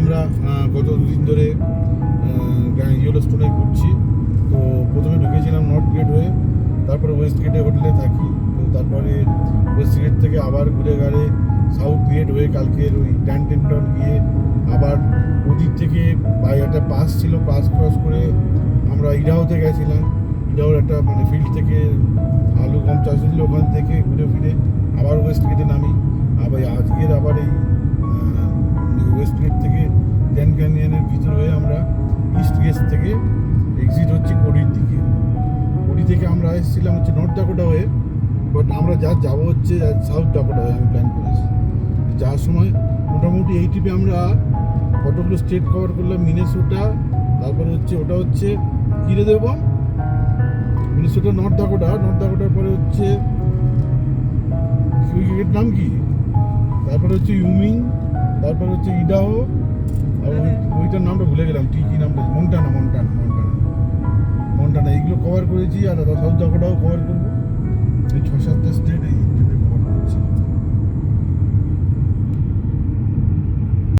আমরা গত দুদিন ধরে ইয়েলোস্টোনে ঘুরছি। তো প্রথমে ঢুকেছিলাম নর্থ গেট হয়ে, তারপরে ওয়েস্ট গেটে হোটেলে থাকি। তো তারপরে ওয়েস্ট গেট থেকে আবার ঘুরে গাড়ে সাউথ গেট হয়ে কালকের ওই ট্যান্টেনটন গিয়ে আবার ওদিক থেকে একটা পাস ছিল, পাস ক্রস করে আমরা ইডাহোতে গেছিলাম। ইডাহোর একটা মানে ফিল্ড থেকে আলু গম চাষ হয়েছিল, ওখান থেকে ঘুরে ফিরে আবার ওয়েস্ট গেটে নামি। আবার আজকের আবার এই ওয়েস্ট গেট থেকে গ্র্যান্ড ক্যানিয়নের ভিতর হয়ে আমরা ইস্ট গেট থেকে এক্সিট হচ্ছে কোডির দিকে। কোডি থেকে আমরা এসেছিলাম হচ্ছে নর্থ ডাকোটা হয়ে, বাট আমরা যাবো হচ্ছে সাউথ ডাকোটা হয়ে আমি প্ল্যান করেছি। যাওয়ার সময় মোটামুটি এই ট্রিপে আমরা কতগুলো স্টেট কভার করলাম। মিনেসোটা, তারপরে হচ্ছে ওটা হচ্ছে কিরে দেব মিনেসোটা, নর্থ ডাকোটার পরে হচ্ছে ওই জায়গার নাম কি, তারপরে হচ্ছে ইউমিং, তারপরে হচ্ছে ইডাহো, আর ওইটার নামটা ভুলে গেলাম, কি নামটা, মন্টানা। এইগুলো কভার করেছি। আর সাউথ ডাকোটাও কভার করবো। এই 6-7টা স্টেট এই